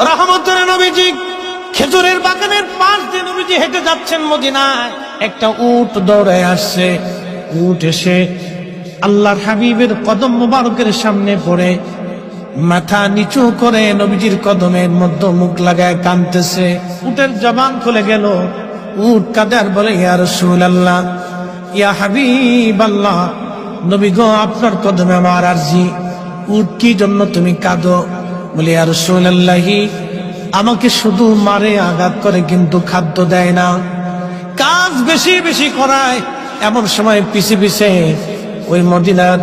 রহমতের নবীজি খেজুরের বাগানের পাশ দিয়ে নবীজি হেঁটে যাচ্ছেন মদিনায়। একটা উট দৌড়ে আসছে। উট এসে আল্লাহর হাবিবের কদম মুবারকের সামনে পড়ে মাথা নিচু করে নবীজির কদমের মধ্যে মুখ লাগায় কাঁদতেছে। উটের জবান খুলে গেল। উট কাঁদে আর বলে, ইয়া রাসূলুল্লাহ, ইয়া হাবিবাল্লাহ, নবী গো, আপনার কদমে আমার আরজি। উট, কি জন্য তুমি কাঁদো? বলে, ইয়া রাসূলুল্লাহ, আমাকে শুধু মারে, আঘাত করে, কিন্তু খাদ্য দেয় না, কাজ বেশি বেশি করায়। এমন সময় পিছে পিছে ওই মদিনার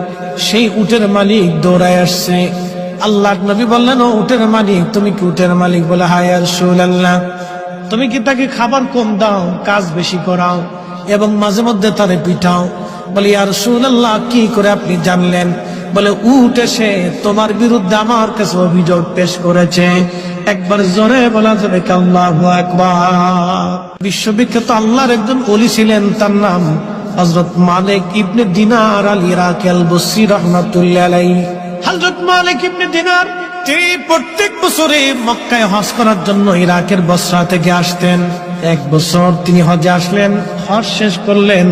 সেই উটের মালিক দৌড়ায় আসছে। আল্লাহর নবী বললেন, ও উটের মালিক, তুমি কি উটের মালিক? বলে, হ্যাঁ ইয়া রাসূলুল্লাহ। তুমি কি তাকে খাবার কম দাও, কাজ বেশি করাও এবং মাঝে মধ্যে তারে পিঠাও? বলে, ইয়া রাসূলুল্লাহ, কি করে আপনি জানলেন? বলে, উট এসে তোমার বিরুদ্ধে আমার কাছে অভিযোগ পেশ করেছে। একবার জোরে বলা যাবে কি আল্লাহু আকবার। বিশ্ববিখ্যাত আল্লাহর একজন ওলি ছিলেন, তার নাম হযরত মালিক ইবনে দিনার আল ইরাকি আল বসরি রাহমাতুল্লাহ আলাইহি। হযরত মালিক ইবনে দিনার তিনি প্রত্যেক বছরে মক্কায় হজ করার জন্য ইরাকের বসরা থেকে আসতেন। এক বছর তিনি হজে আসলেন, হজ শেষ করলেন।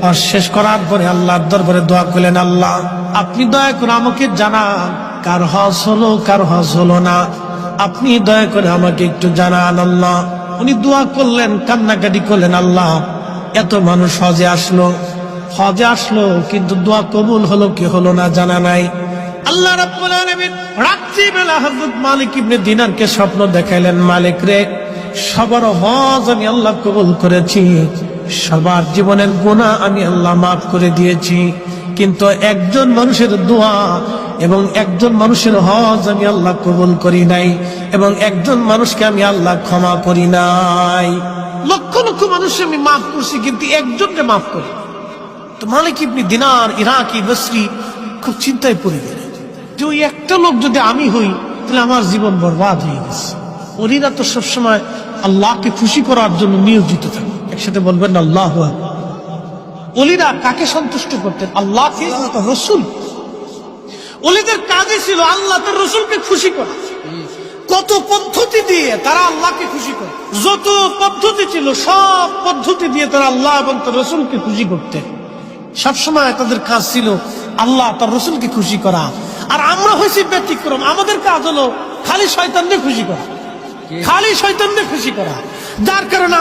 হজ শেষ করার পরে আল্লাহর দরবারে দোয়া করলেন, আল্লাহ, আপনি দয়া করে আমাকে জানান কার হজ হলো, কার হজ হলো না। আপনি দয়া করে আমাকে একটু জানান আল্লাহ। উনি দোয়া করলেন, কান্নাকাটি করলেন, আল্লাহ, এত মানুষ হজে আসলো, কিন্তু দোয়া কবুল হলো কি হলো না জানা নাই। আল্লাহ রাব্বুল আলামিন রাত্রিবেলা হযরত মালিক ইবনে দিনারকে স্বপ্ন দেখাইলেন, মালিক রে, সবার হজ আমি আল্লাহ কবুল করেছি, সবার জীবনের গুনাহ আমি আল্লাহ মাফ করে দিয়েছি, কিন্তু একজন মানুষের দোয়া এবং একজন মানুষের হজ আমি আল্লাহ কবুল করি নাই, এবং একজন মানুষকে আমি আল্লাহ ক্ষমা করি নাই। লক্ষ লক্ষ মানুষ আমি মাফ করছি, কিন্তু একজনকে মাফ করি। তো মালিক ইবনে দিনার ইরাকি বসরি খুব চিন্তায় পড়ে গেলেন যে ওই একটা লোক যদি আমি হই, তাহলে আমার জীবন বরবাদ হয়ে গেছে। ওলিরা তো সবসময় আল্লাহকে খুশি করার জন্য নিয়োজিত থাকে। একসাথে বলবেন আল্লাহু আকবার। ওলিরা কাকে সন্তুষ্ট করতেন? আল্লাহকে, রসুল। ওলিদের কাজই ছিল আল্লাহ তার রসুলকে খুশি করা। কত পদ্ধতি দিয়ে তারা আল্লাহকে খুশি করে, যত পদ্ধতি ছিল সব পদ্ধতি দিয়ে তারা আল্লাহ এবং তার রসুলকে খুশি করতেন। সবসময় তাদের কাজ ছিল আল্লাহ তার রসুলকে খুশি করা। আর আমরা হয়েছি ব্যতিক্রম, আমাদের কাজ হলো খালি শয়তানকে খুশি করা, যার কারণে